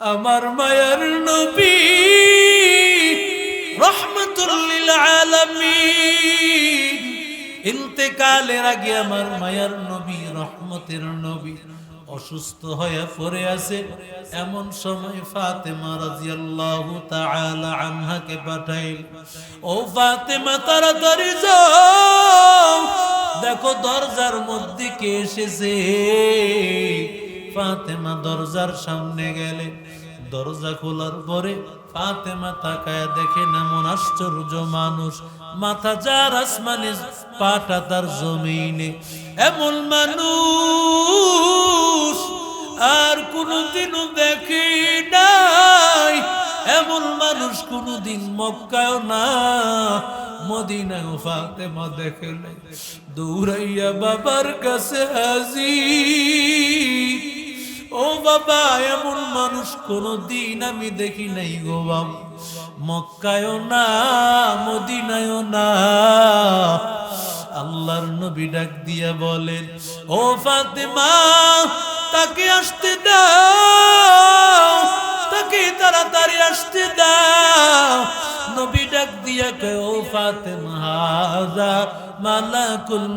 আমার মায়ার নবী রহমাতুল লিল আলামিন ইন্তেকালের আগে আমার মায়ার নবী রহমতের নবী অসুস্থ হয়ে পড়ে আছে। এমন সময় ফাতেমা রাদিয়াল্লাহু তাআলা আনহাকে পাঠাইল, ও ফাতেমা তাড়াতাড়ি যাও, দেখো দরজার মধ্যে কে এসেছে। ফাতেমা দরজার সামনে গেলে দরজা খোলার পরে ফাতেমা তাকায় দেখে এমন আশ্চর্য মানুষ, মাথা যার আসমানে পাটা তার জমিনে, এমন মানুষ আর কোনদিনও দেখি নাই। এমন মানুষ কোনদিন মক্কায়ও না মদিনায়ও ফাতেমা দেখে নাই। দৌড়াইয়া বাবার কাছে হাজির, ও বাবা এমন মানুষ কোনদিন আমি দেখি নাই গো বাবা, মক্কায়ও না মদিনায়ও না। আল্লাহর নবী ডাক দিয়া বলেন, ও ফাতেমা তাকে আসতে দাও, তাকে তাড়াতাড়ি আসতে দাও। নবী ডাক দিয়া কয়, ও ফাতেমা হাযা মালাকুল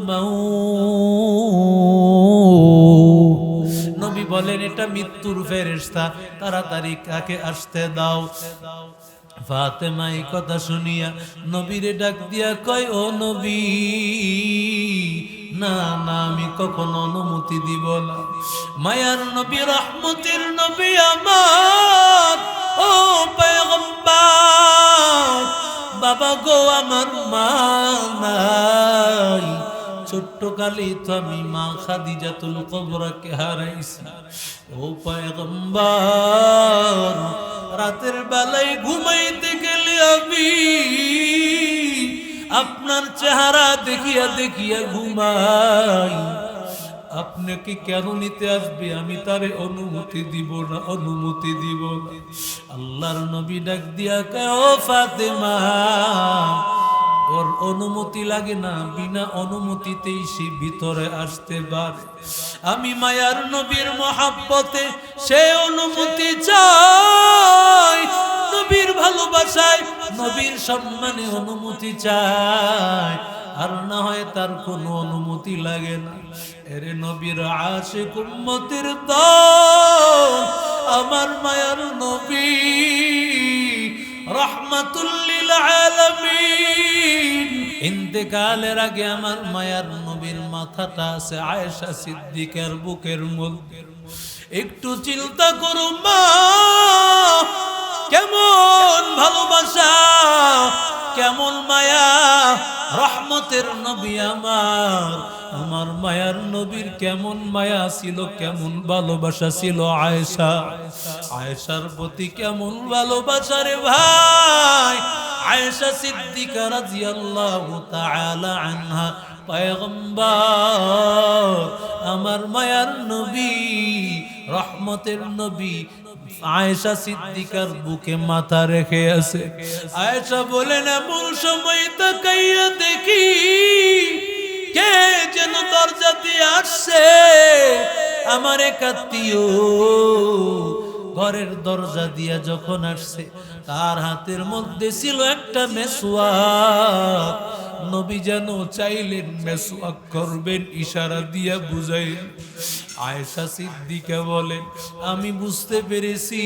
মাউত। নবী বলেন এটা মৃত্যুর ফেরেশতা, তাড়াতাড়ি কাকে আসতে দাও। ফাতেমা এই কথা শুনিয়া নবীরে ডাক দিয়া কয়, ও নবী না না আমি কখনো অনুমতি দিব না। মায়ার নবী রহমতের নবী আমার, ও পয়গম্বর, বাবা গো আমার মা নাই, ছোট্ট কালে তো আমি মা খাদিজাতুল কুবরাকে হারাইছি। ও পয়গম্বর রাতের বেলায় ঘুমাইতে গেলে আমি আপনার চেহারা দেখিয়া দেখিয়া ঘুমাই, আপনাকে কেন নিতে আসবে আমি তারে অনুমতি দিব না, অনুমতি দিব না। আল্লাহর নবী ডাক দিয়া কয়, ও ফাতেমা ওর অনুমতি লাগে না, বিনা অনুমতিতেই সে ভিতরে আসতে পারে। আমি মায়ার নবীর মহাব্বতে সে অনুমতি চাই, নবীর ভালোবাসায় নবীর সম্মানে অনুমতি চাই, আর না হয় তার কোনো অনুমতি লাগে না। এরে নবীর আশিক উম্মতের দল, আমার মায়ার নবী রহমাতুল লিল আলামিন ইন্তেকালের আগে আমার মায়ার নবীর মাথাটা আছে আয়েশা সিদ্দিকার বুকের মধ্যে। একটু চিন্তা করো মা, কেমন ভালোবাসা, কেমন মায়া রহমতের নবী আমার। আমার মায়ার নবীর কেমন মায়া ছিল, কেমন ভালোবাসা ছিল আয়েশা, আয়েশার প্রতি কেমন ভালোবাসা রে ভাই। আয়েশা সিদ্দিকা রাদিয়াল্লাহু তাআলা আনহা পয়গম্বর আমার মায়ার নবী রহমতের নবী আয়েশা সিদ্দিকার বুকে মাথা রেখে আছে। আয়েশা বলেন, এমন সময় তাকাইয়া দেখি কে যেন দরজা দিয়ে আসছে, আমার এক আত্মীয় ঘরের দরজা দিয়া যখন আসছে তার হাতের মধ্যে ছিল একটা মেসওয়াক। নবী যেন চাইলেন মেসওয়াক করবেন, ইশারা দিয়া বুঝাইলেন। আয়েশা সিদ্দিকা বলেন, আমি বুঝতে পেরেছি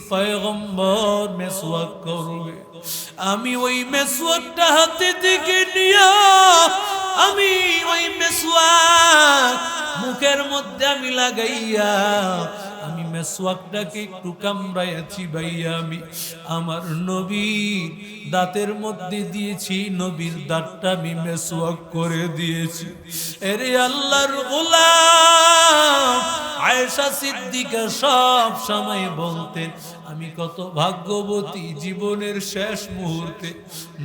পয়গম্বর মেসওয়াক করবে। আমি ওই মেসওয়াকটা হাতে থেকে নিয়া আমি ওই মেসওয়াক মুখের মধ্যে আমি লাগাইয়া আমি মেসওয়াকটাকে একটু কামড়াইয়াছি ভাইয়া, আমি আমার নবীর দাঁতের মধ্যে দিয়েছি, নবীর দাঁতটা আমি মেসওয়াক করে দিয়েছি। এরে আল্লাহর গোলাম আয়েশা সিদ্দিকা সব সময় বলতেন, আমি কত ভাগ্যবতী, জীবনের শেষ মুহূর্তে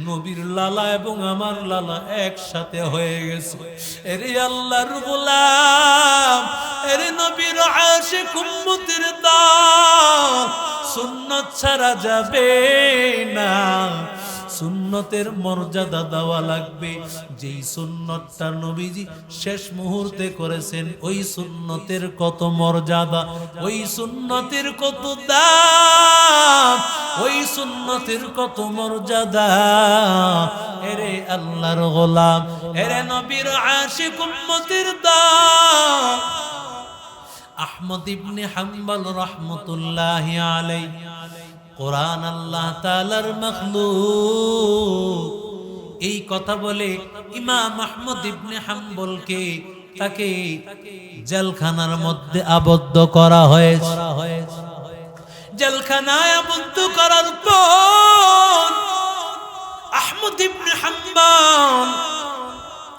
নবীর লালা এবং আমার লালা একসাথে হয়ে গেছে। এরে আল্লাহর গোলাম, এরে নবীর আশিক উম্মতের দল, সুন্নাত ছাড়া যাবে না, সুন্নতের মর্যাদা দেওয়া লাগবে। যেই সুন্নতটা নবীজি শেষ মুহূর্তে করেছেন, ওই সুন্নতের কত মর্যাদা, ওই সুন্নতের কত দাম, ওই সুন্নতের কত মর্যাদা। এরে আল্লাহর গোলাম, এরে নবীর আশিক উম্মতের দাম। আহমদ ইবনে হাম্বল রাহমাতুল্লাহি আলাইহি, কোরআন আল্লাহ তাআলার মাখলুক, এই কথা বলে ইমাম আহমদ ইবনে হাম্বলকে তাকে জেলখানার মধ্যে আবদ্ধ করা হয়েছে। জেলখানায় আবদ্ধ করার পর আহমদ ইবনে হাম্বল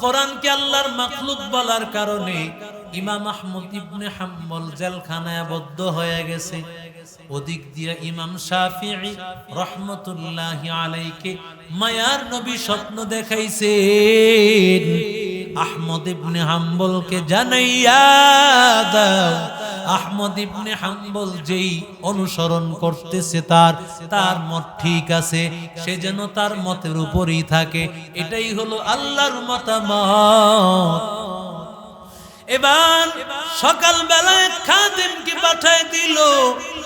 কোরআনকে আল্লাহর মাখলুক বলার কারণে ইমাম আহমদ ইবনে হাম্বল জেলখানায় আবদ্ধ হয়ে গেছে। ওদিক দিয়ে ইমাম শাফিঈ রাহমাতুল্লাহি আলাইহি মায়ার নবী স্বপ্ন দেখাইছেন, আহমদ ইবনে হাম্বলকে জানাইয়া দাও আহমদ ইবনে হাম্বল যেই অনুসরণ করতেছে তার মত ঠিক আছে, সে যেন তার মতের উপরই থাকে। এটাই হলো আল্লাহর মতামত। এবার সকাল বেলায় খাদেমকে পাঠায় দিল,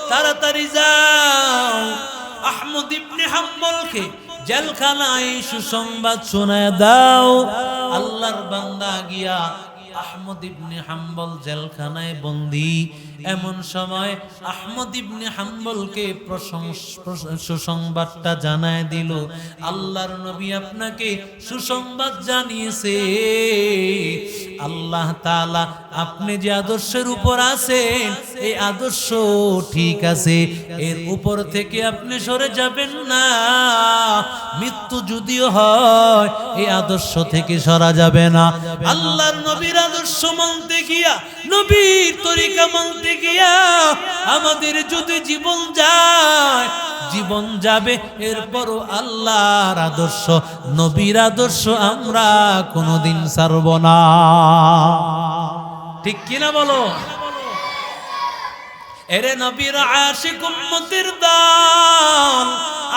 তাড়াতাড়ি যাও আহমদ ইবনে হাম্বলকে জেলখানায় সুসংবাদ শোনায় দাও। আল্লাহর বান্দা গিয়া আহমদ ইবনে হাম্বল জেলখানায় বন্দী। এমন সময় আহমদ ইবনে হাম্বলকে সুসংবাদটা জানায় দিল, আল্লাহর নবী আপনাকে সুসংবাদ জানিয়েছে, আল্লাহ তাআলা আপনি যে আদর্শের উপর আছেন এই আদর্শ ঠিক আছে, এর উপর থেকে আপনি সরে যাবেন না। মৃত্যু যদিও হয় এই আদর্শ থেকে সরা যাবে না। আল্লাহর নবীর আদর্শ মানতে গিয়া, নবীর তরিকা মানতে গিয়া আমাদের যদি জীবন যায়, জীবন যাবে, এরপরও আল্লাহর আদর্শ, নবীর আদর্শ আমরা কোনোদিন ছাড়ব না। ঠিক কিনা বলো? এরে নবীর আশিক উম্মতের দল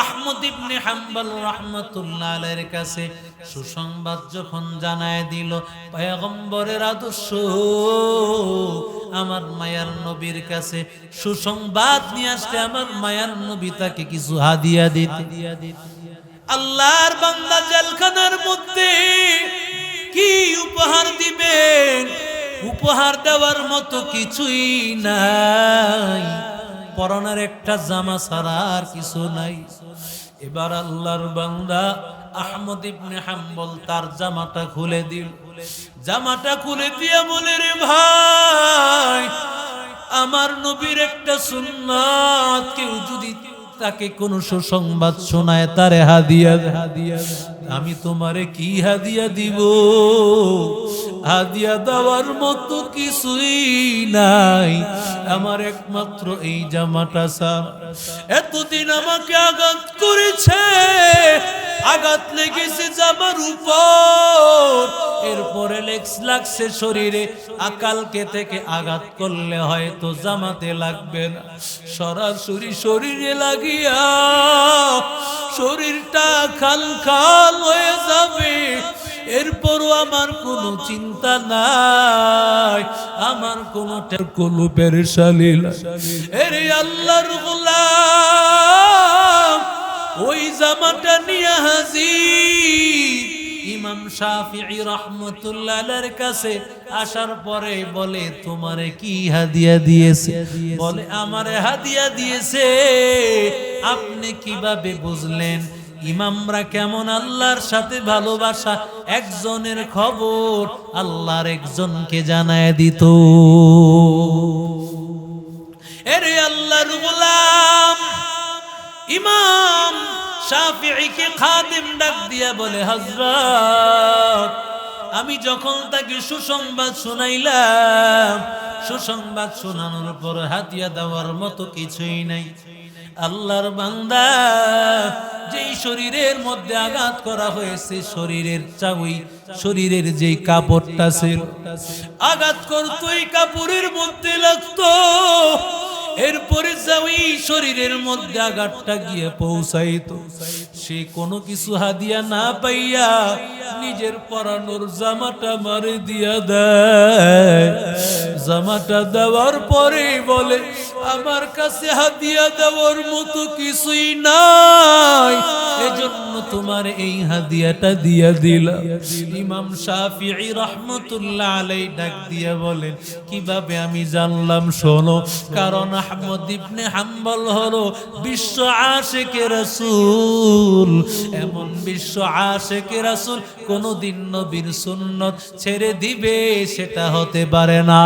আহমদ ইবনে হাম্বল রাহমাতুল্লাহ আলাইহির কাছে সুসংবাদ যখন জানায় দিল, পয়গম্বরের আদর্শ আমার মায়ার নবীর কাছে সুসংবাদ নিয়ে আসলে আমার মায়ার নবী তাকে কিছু হাদিয়া দিতে। আল্লাহর বান্দা জেলখানার মধ্যে কি উপহার দিবেন? উপহার দেওয়ার মতো কিছুই নাই, পরনের একটা জামা ছাড়া আর কিছু নাই। এবার আল্লাহর বান্দা আহমদ ইবনে হাম্বল তার জামাটা খুলে দিল। জামাটা খুলে দিয়ে বলে, রে ভাই, আমার নবীর একটা সুন্নাত কেউ যদি তাকে কোন সুসংবাদ শোনায় তারে হাদিয়া দে। আমি তোমারে কি হাদিয়া দিব? হাদিয়া দেওয়ার মতো কিছুই নাই, আমার একমাত্র এই জামাটা ছাড়া। এতদিন আমাকে আঘাত করেছে, আঘাত লেগেছে জামার উপর, এরপরে লাগছে শরীরে। আকালকে থেকে আঘাত করলে হয়তো জামাতে লাগবে না, সরাসরি শরীরে লাগিয়া শরীরটা খাল খাল হয়ে যাবে। এরপরও আমার কোনো চিন্তা নাই, আমার কোনো পেরেশানি নাই। এরে আল্লাহর গোলাম ওই জামাটা নিয়ে হাজির ইমাম শাফিঈ রাহমাতুল্লাহ আলাইহির কাছে আসার পরে বলে, তোমারে কি হাদিয়া দিয়েছে? বলে, আমারে হাদিয়া দিয়েছে। আপনি কিভাবে বুঝলেন? ইমামরা কেমন আল্লাহর সাথে ভালোবাসা, একজনের খবর আল্লাহর একজনকে জানায় দিত। এরে আল্লাহর গোলাম ইমাম শাফিঈকে খাদেম ডাক দিয়া বলে, হযরত, আমি যখন তাকে সুসংবাদ শোনাইলাম, সুসংবাদ শোনানোর পর হাদিয়া দেওয়ার মতো কিছুই নাই। আল্লাহর বান্দা, যেই শরীরের মধ্যে আঘাত করা হয়েছে, শরীরের যেই কাপড়টা ছিল, আঘাত করতো এই কাপড়ের মধ্যে লাগতো, এরপরে ওই শরীরের মধ্যে আঘাতটা গিয়ে পৌঁছাইতো, সে কোনো কিছু হাদিয়া না পাইয়া নিজের পরানোর জামাটা মারে দিয়া দেয়। জামাটা দেওয়ার পরে বলে আমার কাছে হাদিয়া দেওয়ার মতো কিছুই নাই, এজন্য তোমার এই হাদিয়াটা দিয়া দিলাম। ইমাম শাফিঈ রাহমাতুল্লাহ আলাইহি ডাক দিয়া বলেন কিভাবে আমি জানলাম? শোনো, কারণ আহমদ ইবনে হাম্বল হলো বিশ্ব আশিকে রাসূল। এমন বিশ্ব আশিকে রাসূল কোনদিন নবীর সুন্নত ছেড়ে দিবে সেটা হতে পারে না।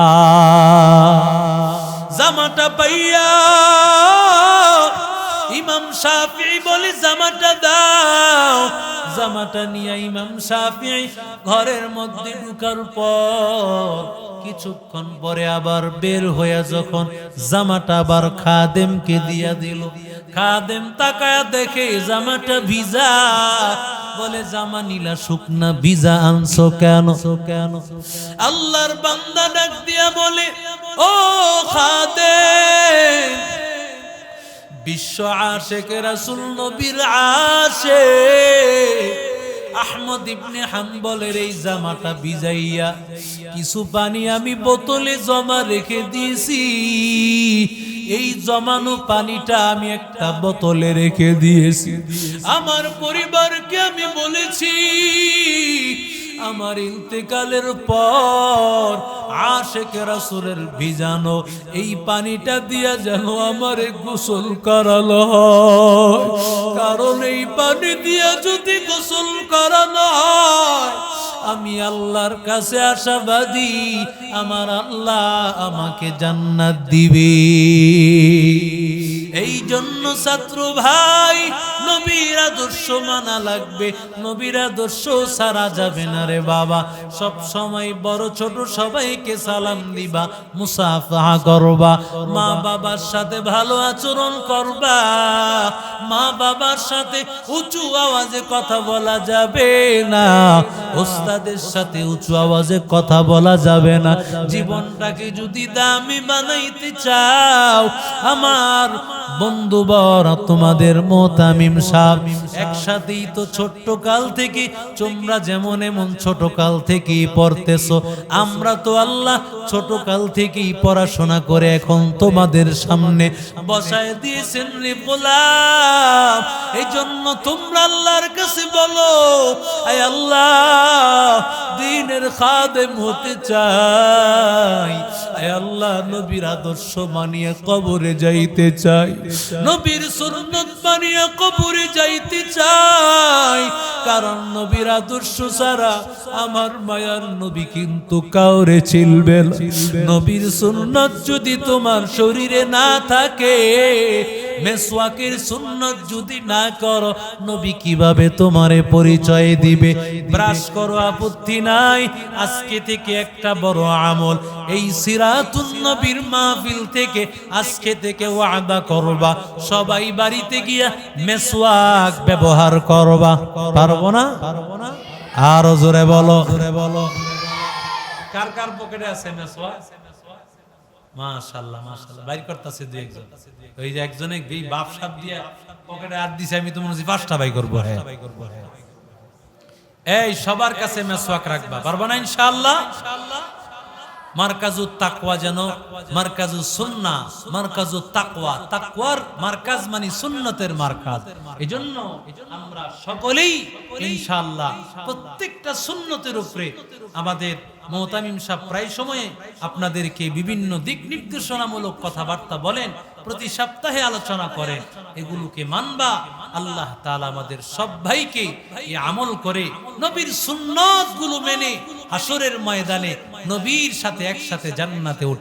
জামাটা পাইয়া ইমাম শাফিঈ বলে জামাটা দাও। জামাটা নিয়ে ইমাম শাফিঈ ঘরের মধ্যে ঢুকার পর কিছুক্ষণ পরে আবার বের হয়ে যখন জামাটা আবার খাদেমকে দিয়া দিল, খাদেম তাকায়া দেখে জামাটা ভিজা। বলে জামা নীলা শুকনা ভিজা আনছো কেন? আল্লাহর বান্দা ডাক দিয়া বলে ও খাদেম, বিশ্ব আশিকে রাসূল নবীর আশিক আহমদ ইবনে হাম্বলের এই জামাটা ভিজাইয়া কিছু পানি আমি বোতলে জমা রেখে দিয়েছি। এই জমানো পানিটা আমি একটা বোতলে রেখে দিয়েছি। আমার পরিবারকে আমি বলেছি আমার ইন্তেকালের পর আশিকে রাসূলের ভিজানো এই পানিটা দিয়া যেন আমারে গোসল করালো হয়, কারণ এই পানি দিয়া যদি গোসল করানো হয় আমি আল্লাহর কাছে আশাবাদী আমার আল্লাহ আমাকে জান্নাত দিবে। এই জন্য ছাত্র ভাই নবীর আদর্শ মানা লাগবে, নবীর আদর্শ সারা যাবে না রে বাবা। সব সময় বড় ছোট সবাইকে সালাম দিবা, মুসাফাহা করবা, মা বাবার সাথে ভালো আচরণ করবা। মা বাবার সাথে উঁচু আওয়াজে কথা বলা যাবে না, ওস্তাদের সাথে উঁচু আওয়াজে কথা বলা যাবে না। জীবনটাকে যদি দামি বানাইতে চাও আমার বন্ধুবর তোমাদের মোতামিম সাহেব একসাথেই তো ছোট্ট কাল থেকে তোমরা যেমন এমন ছোট কাল থেকেই পড়তেছো, আমরা তো আল্লাহ ছোট কাল থেকেই পড়াশোনা করে এখন তোমাদের সামনে বসায় দিয়েছেন রে গোলাম। এই জন্য তোমরা আল্লাহর কাছে বলো আয় আল্লাহ দ্বীনের খাদেম হতে চাই, আয় আল্লাহ নবীর আদর্শ মানিয়ে কবরে যাইতে চাই, নবীর সুন্নাত মানিয়ে কবরে যাইতে চাই। কারণ নবীর আদর্শ ছাড়া আমার মায়ার নবী কিন্তু কাউরে চিনবে না। নবীর সুন্নাত যদি তোমার শরীরে না থাকে, মেসওয়াকের সুন্নাত যদি না করো, নবী কিভাবে তোমারে পরিচয় দিবে? ব্রাশ করো আপত্তি নাই, আজকে থেকে একটা বড় আমল এই সিরাতুন নবীর মাহফিল থেকে আজকে থেকে ওয়াদা করবা সবাই বাড়িতে গিয়া মেসওয়াক ব্যবহার করবা। পারবো না? আরো জোরে বলো। কার কার পকেটে আছে মেসওয়াক? মাশাআল্লাহ মাশাআল্লাহ, বাইর করতেছে দুই একজন। ওই যে একজনে এই বাপ সাপ দিয়ে পকেটে আর দিছে, আমি তো মনে হচ্ছে 5টা বাই করব। হ্যাঁ এই সবার কাছে মেসওয়াক রাখবা, পারবো না ইনশাআল্লাহ? মারকাজুত তাকওয়া, যেন মারকাজুস সুন্নাহ, মারকাজুত তাকওয়া, তাকওয়ার মারকাজ মানে সুন্নতের মারকাজ। এজন্য আমরা সকলেই ইনশাআল্লাহ প্রত্যেকটা সুন্নতের উপরে আমাদের মুতামিম সাহেব প্রায় সময়ে আপনাদেরকে বিভিন্ন দিক নির্দেশনামূলক কথাবার্তা বলেন, প্রতি সপ্তাহে আলোচনা করেন। এগুলোকে মানবা। আল্লাহ তাআলা আমাদের সব ভাইকে এই আমল করে নবীর সুন্নাতগুলো মেনে হাসরের ময়দানে নবীর সাথে একসাথে জান্নাতে উঠে